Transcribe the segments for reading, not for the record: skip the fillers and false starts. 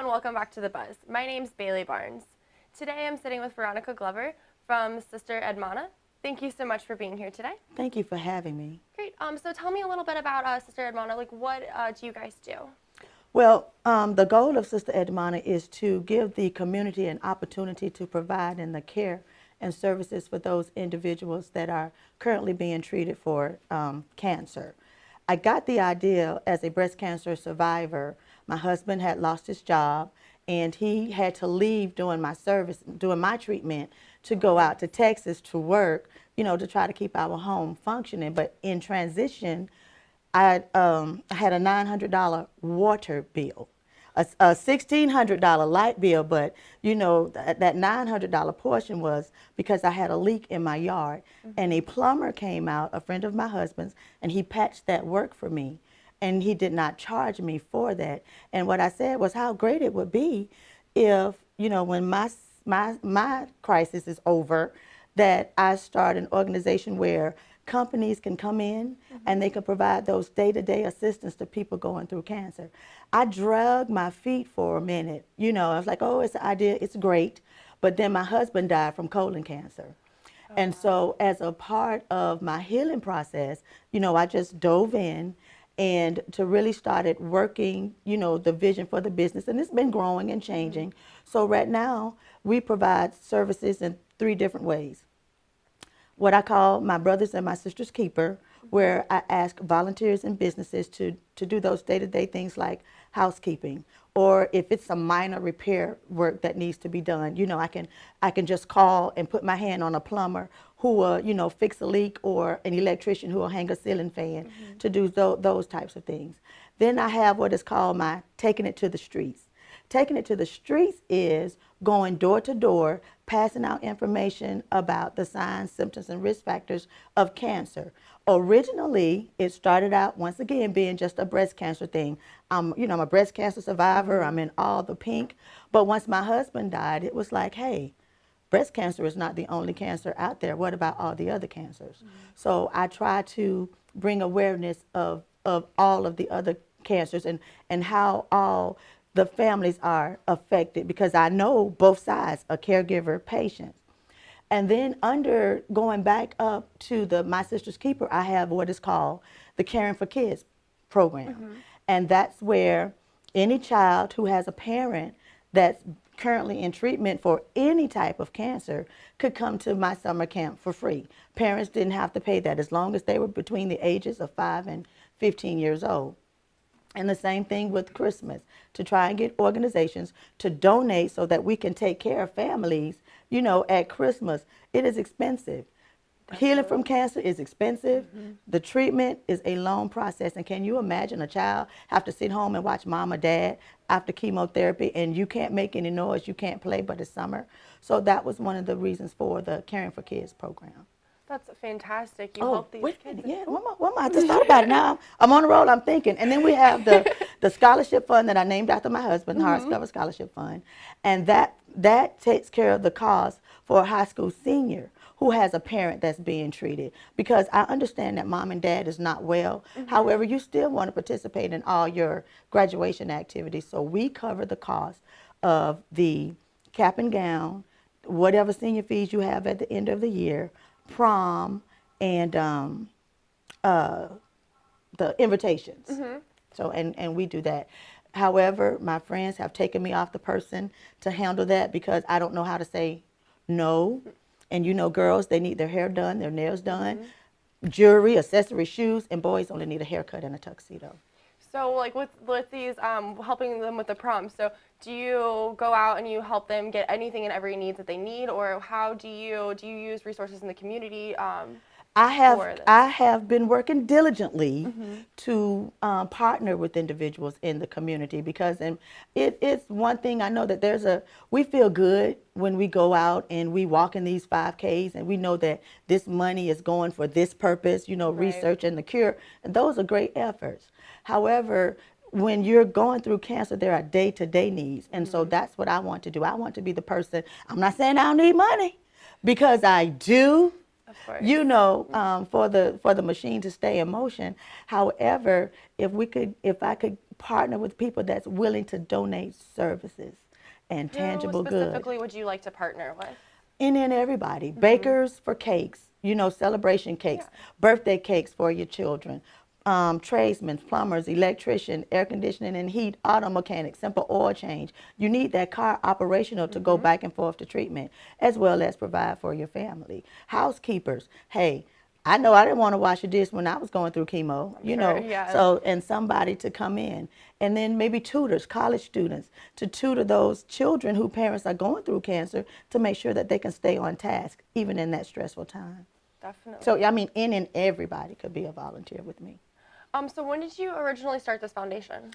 welcome back to The Buzz. My name's Baylie Barnes. Today I'm sitting with Veronica Glover from Sister Hermana. Thank you so much for being here today. Thank you for having me. Great. So tell me a little bit about Sister Hermana. Like, what do you guys do? Well, the goal of Sister Hermana is to give the community an opportunity to provide in the care and services for those individuals that are currently being treated for cancer. I got the idea as a breast cancer survivor. My husband had lost his job and he had to leave during my treatment to go out to Texas to work, to try to keep our home functioning. But in transition, I had a $900 water bill, a $1,600 light bill, but that $900 portion was because I had a leak in my yard, and a plumber came out, a friend of my husband's, and he patched that work for me, and he did not charge me for that. And what I said was how great it would be if when my crisis is over, that I start an organization where companies can come in and they can provide those day-to-day assistance to people going through cancer. I dragged my feet for a minute. I was like, oh, it's an idea, it's great. But then my husband died from colon cancer. Oh, and wow. So as a part of my healing process, I just dove in and to really started working, the vision for the business. And it's been growing and changing. So right now, we provide services in 3 different ways. What I call my brothers and my sisters keeper, where I ask volunteers and businesses to do those day-to-day things like housekeeping, or if it's a minor repair work that needs to be done, I can just call and put my hand on a plumber who will, fix a leak, or an electrician who will hang a ceiling fan to do those types of things. Then I have what is called my taking it to the streets. Taking it to the streets is going door to door, passing out information about the signs, symptoms, and risk factors of cancer. Originally, it started out, once again, being just a breast cancer thing. I'm a breast cancer survivor. I'm in all the pink. But once my husband died, it was like, hey, breast cancer is not the only cancer out there. What about all the other cancers? So I try to bring awareness of all of the other cancers and how all the families are affected, because I know both sides, a caregiver, patient. And then going back up to My Sister's Keeper, I have what is called the Caring for Kids program. And that's where any child who has a parent that's currently in treatment for any type of cancer could come to my summer camp for free. Parents didn't have to pay that as long as they were between the ages of 5 and 15 years old. And the same thing with Christmas, to try and get organizations to donate so that we can take care of families, at Christmas. It is expensive. Healing from cancer is expensive. The treatment is a long process. And can you imagine a child have to sit home and watch mom or dad after chemotherapy, and you can't make any noise, you can't play, but it's summer? So that was one of the reasons for the Caring for Kids program. That's fantastic. You help these kids. Yeah, one more. I just thought about it now. I'm on the roll, I'm thinking. And then we have the scholarship fund that I named after my husband, the Hardcover Scholarship Fund. And that takes care of the cost for a high school senior who has a parent that's being treated. Because I understand that mom and dad is not well. However, you still want to participate in all your graduation activities. So we cover the cost of the cap and gown, whatever senior fees you have at the end of the year, prom, and the invitations. So and we do that. However, my friends have taken me off the person to handle that because I don't know how to say no. And girls, they need their hair done, their nails done, jewelry, accessories, shoes, and boys only need a haircut and a tuxedo. So like with these, helping them with the prom, so do you go out and you help them get anything and every need that they need, or how do you use resources in the community? I have been working diligently to partner with individuals in the community, because it's one thing I know that we feel good when we go out and we walk in these 5Ks and we know that this money is going for this purpose, research and the cure. And those are great efforts. However, when you're going through cancer, there are day-to-day needs. And so that's what I want to do. I want to be the person. I'm not saying I don't need money, because I do. Of course. You know, for the machine to stay in motion. However, if I could partner with people that's willing to donate services and Who tangible goods. specifically would you like to partner with? Any and everybody. Bakers for cakes, you know, celebration cakes, Yeah. birthday cakes for your children, tradesmen, plumbers, electrician, air conditioning and heat, auto mechanics, simple oil change. You need that car operational to go back and forth to treatment, as well as provide for your family. Housekeepers, hey, I know I didn't want to wash a dish when I was going through chemo, you sure, know, yes. so, and somebody to come in. And then maybe tutors, college students, to tutor those children whose parents are going through cancer to make sure that they can stay on task, even in that stressful time. Definitely. So, I mean, any and everybody could be a volunteer with me. So when did you originally start this foundation?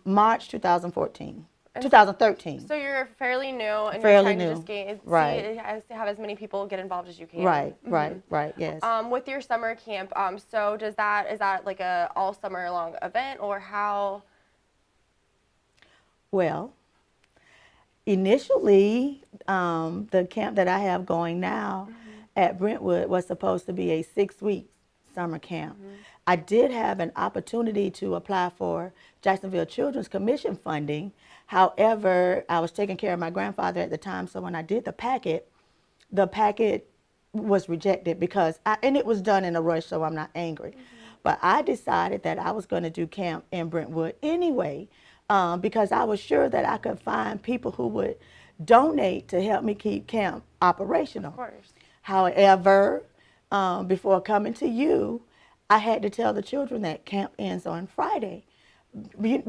March 2014. And 2013. So you're fairly new, and Fairly you're trying to new. just gain, Right. have as many people get involved as you can. Right, right, yes. With your summer camp, so is that like a all summer long event, or how? Well, initially, the camp that I have going now at Brentwood was supposed to be a 6-week summer camp. I did have an opportunity to apply for Jacksonville Children's Commission funding. However, I was taking care of my grandfather at the time, so when I did the packet was rejected because and it was done in a rush, so I'm not angry. But I decided that I was going to do camp in Brentwood anyway, because I was sure that I could find people who would donate to help me keep camp operational. Of course. However, before coming to you, I had to tell the children that camp ends on Friday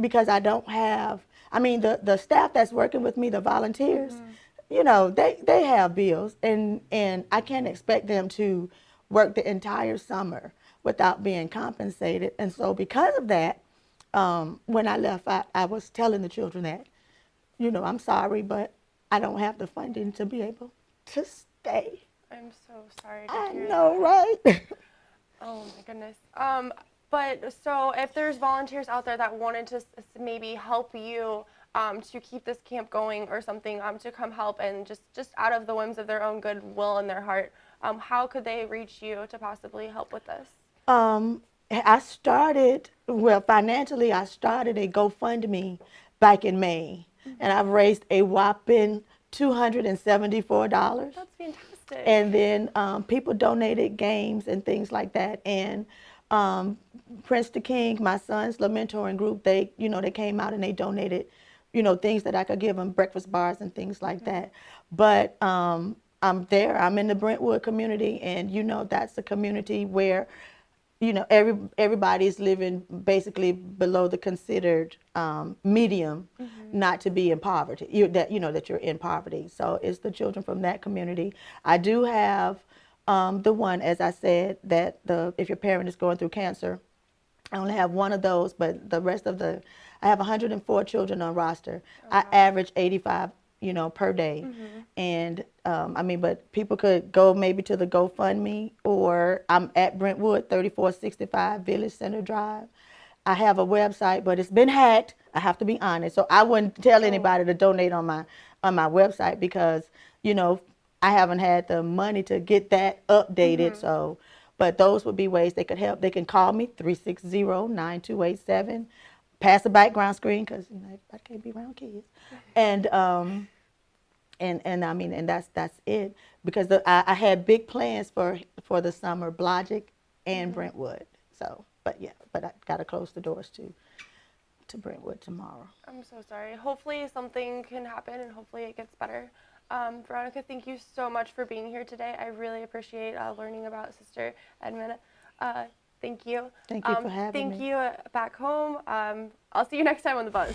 because I don't have, I mean, the staff that's working with me, the volunteers, you know, they have bills, and I can't expect them to work the entire summer without being compensated. And so because of that, when I left, I was telling the children that, you know, I'm sorry, but I don't have the funding to be able to stay. I'm so sorry to I hear know, that. right? Oh my goodness. But so if there's volunteers out there that wanted to maybe help you to keep this camp going or something, to come help and just out of the whims of their own goodwill in their heart, how could they reach you to possibly help with this? I started, well, financially, I started a GoFundMe back in May, and I've raised a whopping $274. That's fantastic. And then people donated games and things like that. And Prince the King, my son's mentoring group, they came out and they donated, things that I could give them, breakfast bars and things like that. But I'm there. I'm in the Brentwood community, and that's a community where everybody's living basically below the considered medium, not to be in poverty. That you're in poverty. So it's the children from that community. I do have the one, as I said, that if your parent is going through cancer. I only have one of those, but the rest of I have 104 children on roster. Oh, wow. I average 85, per day. And but people could go maybe to the GoFundMe, or I'm at Brentwood, 3465 Village Center Drive. I have a website, but it's been hacked. I have to be honest. So I wouldn't tell anybody to donate on my website because, I haven't had the money to get that updated. So, but those would be ways they could help. They can call me, 360-9287. Pass the background screen because I can't be around kids. And that's it, because I had big plans for the summer, Blodgett and Brentwood. So, but I gotta close the doors to Brentwood tomorrow. I'm so sorry. Hopefully something can happen and hopefully it gets better. Veronica, thank you so much for being here today. I really appreciate learning about Sister Hermana. Thank you. Thank you for having me. Thank you back home. I'll see you next time on The Buzz.